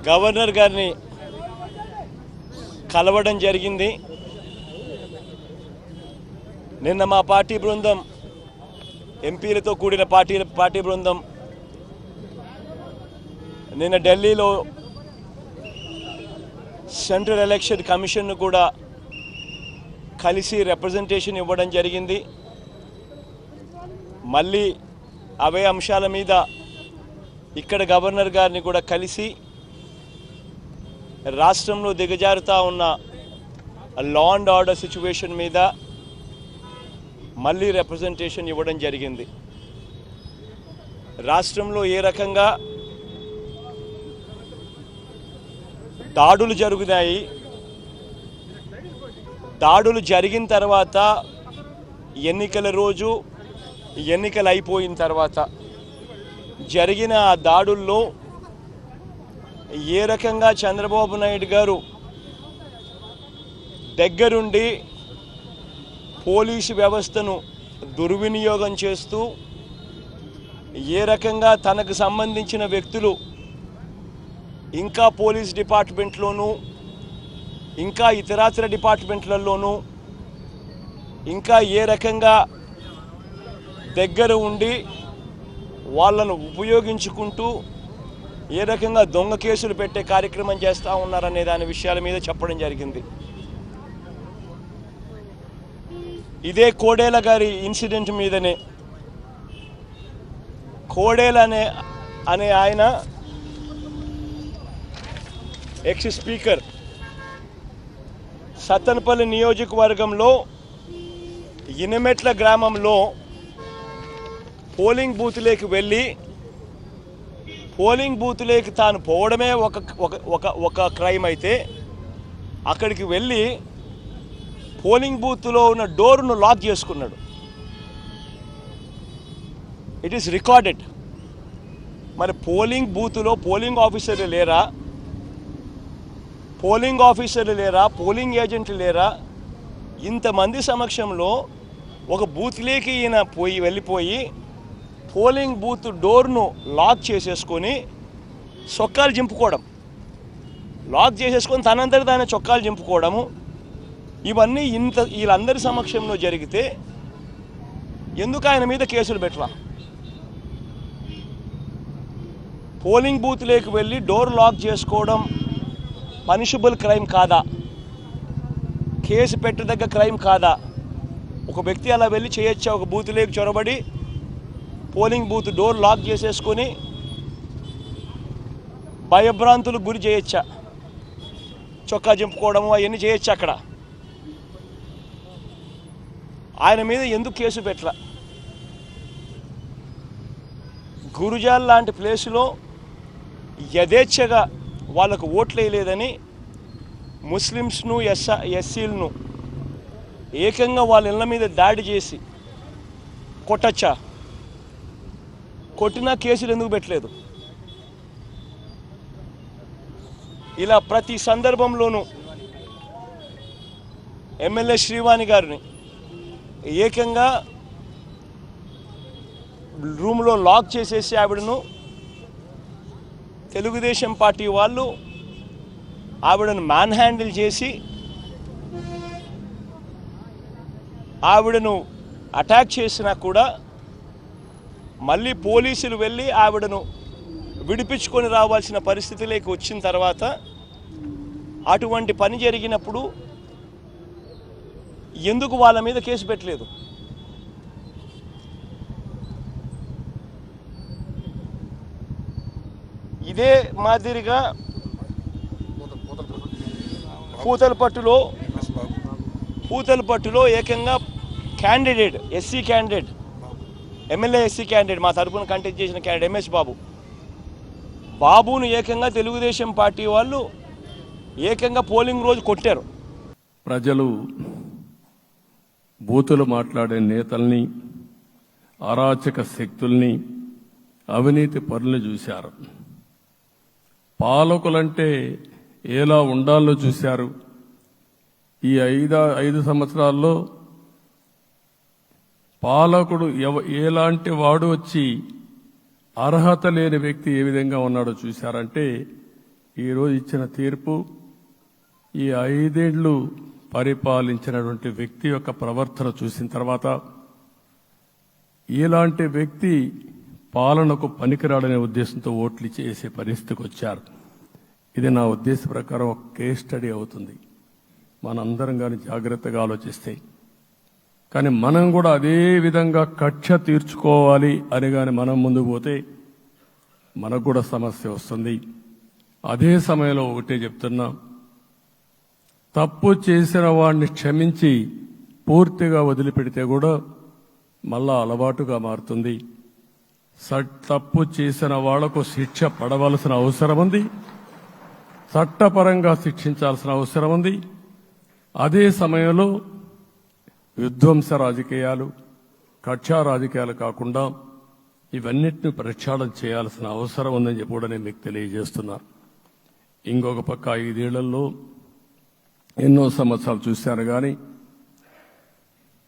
Governor గారిని కలవడం జరిగింది. నిన్న మా పార్టీ బృందం, ఎంపీలతో కూడిన పార్టీ బృందం నిన్న ఢిల్లీలో సెంట్రల్ ఎలక్షన్ కమిషన్ను కూడా కలిసి రిప్రజెంటేషన్ ఇవ్వడం జరిగింది. మళ్ళీ అవే అంశాల మీద ఇక్కడ గవర్నర్ గారిని కూడా కలిసి రాష్ట్రంలో దిగజారుతా ఉన్న లా అండ్ ఆర్డర్ సిచ్యువేషన్ మీద మళ్ళీ రిప్రజెంటేషన్ ఇవ్వడం జరిగింది. రాష్ట్రంలో ఏ రకంగా దాడులు జరుగుతాయి, దాడులు జరిగిన తర్వాత ఎన్నికల రోజు, ఎన్నికలు అయిపోయిన తర్వాత జరిగిన ఆ దాడుల్లో ఏ రకంగా చంద్రబాబు నాయుడు గారు దగ్గరుండి పోలీసు వ్యవస్థను దుర్వినియోగం చేస్తూ, ఏ రకంగా తనకు సంబంధించిన వ్యక్తులు ఇంకా పోలీస్ డిపార్ట్మెంట్లోనూ, ఇంకా ఇతరాతర డిపార్ట్మెంట్లలోనూ ఇంకా ఏ రకంగా దగ్గర ఉండి వాళ్ళను ఉపయోగించుకుంటూ ఏ రకంగా దొంగ కేసులు పెట్టే కార్యక్రమం చేస్తూ ఉన్నారనే దాని విషయాల మీద చెప్పడం జరిగింది. ఇదే కోడేల గారి ఇన్సిడెంట్ మీదనే కోడేల అనే ఆయన ఎక్స్ స్పీకర్ సత్తెనపల్లి నియోజకవర్గంలో ఇనమెట్ల గ్రామంలో పోలింగ్ బూత్లోకి వెళ్ళి పోలింగ్ బూత్లోకి తాను పోవడమే ఒక క్రైమ్ అయితే, అక్కడికి వెళ్ళి పోలింగ్ బూత్లో ఉన్న డోర్ను లాక్ చేసుకున్నాడు. It is recorded. మరి పోలింగ్ బూత్లో పోలింగ్ ఆఫీసర్లు లేరా, పోలింగ్ ఏజెంట్లు లేరా? ఇంతమంది సమక్షంలో ఒక బూత్లోకి ఈయన వెళ్ళిపోయి పోలింగ్ బూత్ డోర్ను లాక్ చేసేసుకొని చొక్కాలు చింపుకోవడం, లాక్ చేసేసుకొని తనంతటి తానే చొక్కాలు చింపుకోవడము, ఇవన్నీ వీళ్ళందరి సమక్షంలో జరిగితే ఎందుకు ఆయన మీద కేసులు పెట్టరా? పోలింగ్ బూత్లోకి వెళ్ళి డోర్ లాక్ చేసుకోవడం పనిషబుల్ క్రైమ్ కాదా? కేసు పెట్టదగ్గ క్రైమ్ కాదా? ఒక వ్యక్తి అలా వెళ్ళి చేయొచ్చా? ఒక బూత్లోకి చొరబడి పోలింగ్ బూత్ డోర్ లాక్ చేసేసుకొని భయభ్రాంతులకు గురి చేయొచ్చా? చొక్కా చింపుకోవడము అవన్నీ చేయొచ్చా? అక్కడ ఆయన మీద ఎందుకు కేసు పెట్టరా? గురుజాల్ లాంటి ప్లేసులో యథేచ్ఛగా వాళ్ళకు ఓట్లు వేయలేదని ముస్లిమ్స్ను ఎస్సీలను ఏకంగా వాళ్ళ ఇళ్ళ మీద దాడి చేసి కొట్టచ్చా? కొట్టినా కేసులు ఎందుకు పెట్టలేదు? ఇలా ప్రతి సందర్భంలోనూ ఎమ్మెల్యే శ్రీవాణి గారిని ఏకంగా రూమ్లో లాక్ చేసేసి ఆవిడను తెలుగుదేశం పార్టీ వాళ్ళు ఆవిడను మ్యాన్ హ్యాండిల్ చేసి ఆవిడను అటాక్ చేసినా కూడా మళ్ళీ పోలీసులు వెళ్ళి ఆవిడను విడిపించుకొని రావాల్సిన పరిస్థితిలోకి వచ్చిన తర్వాత అటువంటి పని జరిగినప్పుడు ఎందుకు వాళ్ళ మీద కేసు పెట్టలేదు? ఇదే మాదిరిగా పూతలపట్టులో ఏకంగా candidate, SC candidate, MLA SC candidate, మా తరఫున కంటెస్ట్ చేసిన క్యాండిడేట్ ఎంఎస్ బాబును ఏకంగా తెలుగుదేశం పార్టీ వాళ్ళు ఏకంగా పోలింగ్ రోజు కొట్టారు. ప్రజలు బూతులు మాట్లాడే నేతల్ని, అరాచక శక్తుల్ని, అవినీతి పరుల్ని చూశారు. పాలకులంటే ఎలా ఉండాలో చూశారు. ఈ 5 సంవత్సరాల్లో పాలకుడు ఎలాంటి వాడు వచ్చి అర్హత లేని వ్యక్తి ఏ విధంగా ఉన్నాడో చూశారంటే ఈరోజు ఇచ్చిన తీర్పు ఈ 5 ఏళ్లు పరిపాలించినటువంటి వ్యక్తి యొక్క ప్రవర్తన చూసిన తర్వాత ఇలాంటి వ్యక్తి పాలనకు పనికిరాడనే ఉద్దేశంతో ఓట్లు చేసే పరిస్థితికి వచ్చారు. ఇది నా ఉద్దేశ ప్రకారం ఒక కేస్ స్టడీ అవుతుంది మనందరం కానీ జాగ్రత్తగా ఆలోచిస్తే. కానీ మనం కూడా అదే విధంగా కక్ష తీర్చుకోవాలి అని కానీ మనం ముందుకు పోతే మనకు కూడా సమస్య వస్తుంది. అదే సమయంలో ఒకటే చెప్తున్నా, తప్పు చేసిన వాడిని క్షమించి పూర్తిగా వదిలిపెడితే కూడా మళ్ళా అలవాటుగా మారుతుంది. తప్పు చేసిన వాళ్లకు శిక్ష పడవలసిన అవసరం ఉంది, చట్టపరంగా శిక్షించాల్సిన అవసరం ఉంది. అదే సమయంలో విధ్వంస రాజకీయాలు, కక్షా రాజకీయాలు కాకుండా ఇవన్నిటిని ప్రక్షాళన చేయాల్సిన అవసరం ఉందని చెప్పి కూడా నేను మీకు తెలియజేస్తున్నా. ఇంకొక పక్క 5 ఏళ్లలో ఎన్నో సంవత్సరాలు చూశాను కానీ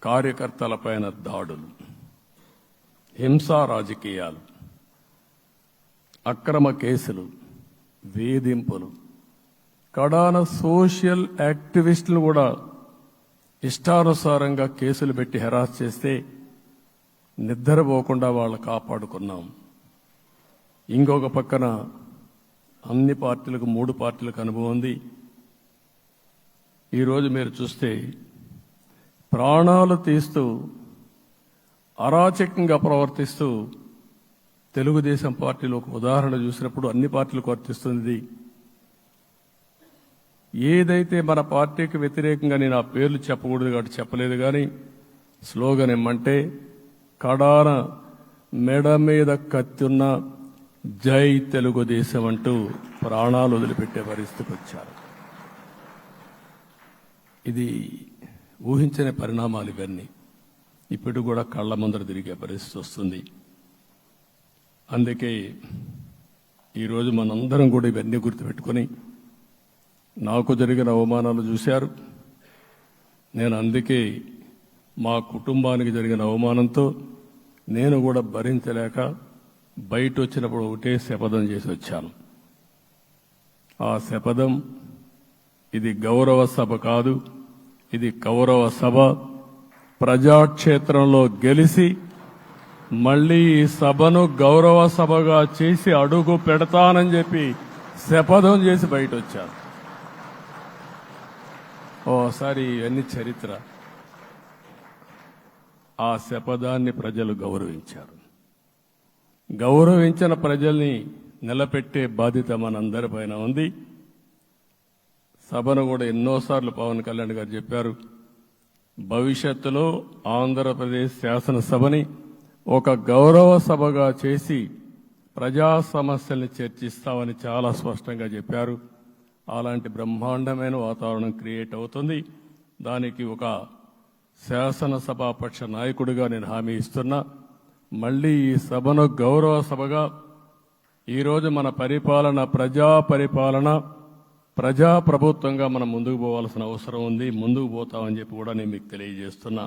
కార్యకర్తలపైన దాడులు, హింసా రాజకీయాలు, అక్రమ కేసులు, వేధింపులు, కడాన సోషల్ యాక్టివిస్టులు కూడా ఇష్టానుసారంగా కేసులు పెట్టి హెరాస్ చేస్తే నిద్రపోకుండా వాళ్ళు కాపాడుకున్నాం. ఇంకొక పక్కన అన్ని పార్టీలకు 3 పార్టీలకు అనుభవం ఉంది. ఈరోజు మీరు చూస్తే ప్రాణాలు తీస్తూ అరాచకంగా ప్రవర్తిస్తూ తెలుగుదేశం పార్టీలో ఒక ఉదాహరణ చూసినప్పుడు అన్ని పార్టీలకు వర్తిస్తుంది. ఏదైతే మన పార్టీకి వ్యతిరేకంగా నేను ఆ పేర్లు చెప్పకూడదు కాబట్టి చెప్పలేదు, కానీ స్లోగన్ ఏమంటే కడాన మెడ మీద కత్తున్న జై తెలుగుదేశం అంటూ ప్రాణాలు వదిలిపెట్టే పరిస్థితికి వచ్చారు. ఇది ఊహించని పరిణామాలు ఇవన్నీ. ఇప్పుడు కూడా కళ్ళ ముందర తిరిగే పరిస్థితి వస్తుంది. అందుకే ఈరోజు మనందరం కూడా ఇవన్నీ గుర్తుపెట్టుకొని, నాకు జరిగిన అవమానాలు చూశారు. నేను అందుకే మా కుటుంబానికి జరిగిన అవమానంతో నేను కూడా భరించలేక బయట వచ్చినప్పుడు ఒకటే శపథం చేసి వచ్చాను. ఆ శపథం, ఇది గౌరవ సభ కాదు, ఇది కౌరవ సభ. ప్రజాక్షేత్రంలో గెలిచి మళ్లీ ఈ సభను గౌరవ సభగా చేసి అడుగు పెడతానని చెప్పి శపథం చేసి బయట వచ్చాను. ఓసారి ఇవన్నీ చరిత్ర. ఆ శపథాన్ని ప్రజలు గౌరవించారు. గౌరవించిన ప్రజల్ని నిలబెట్టే బాధ్యత మనందరిపైన ఉంది. సభను కూడా ఎన్నోసార్లు పవన్ కళ్యాణ్ గారు చెప్పారు, భవిష్యత్తులో ఆంధ్రప్రదేశ్ శాసనసభని ఒక గౌరవ సభగా చేసి ప్రజా సమస్యల్ని చర్చిస్తామని చాలా స్పష్టంగా చెప్పారు. అలాంటి బ్రహ్మాండమైన వాతావరణం క్రియేట్ అవుతుంది. దానికి ఒక శాసనసభాపక్ష నాయకుడిగా నేను హామీ ఇస్తున్నా. మళ్లీ ఈ సభను గౌరవ సభగా, ఈరోజు మన పరిపాలన ప్రజా పరిపాలన, ప్రజా ప్రభుత్వంగా మనం ముందుకు పోవాల్సిన అవసరం ఉంది. ముందుకు పోతామని చెప్పి కూడా నేను మీకు తెలియజేస్తున్నా.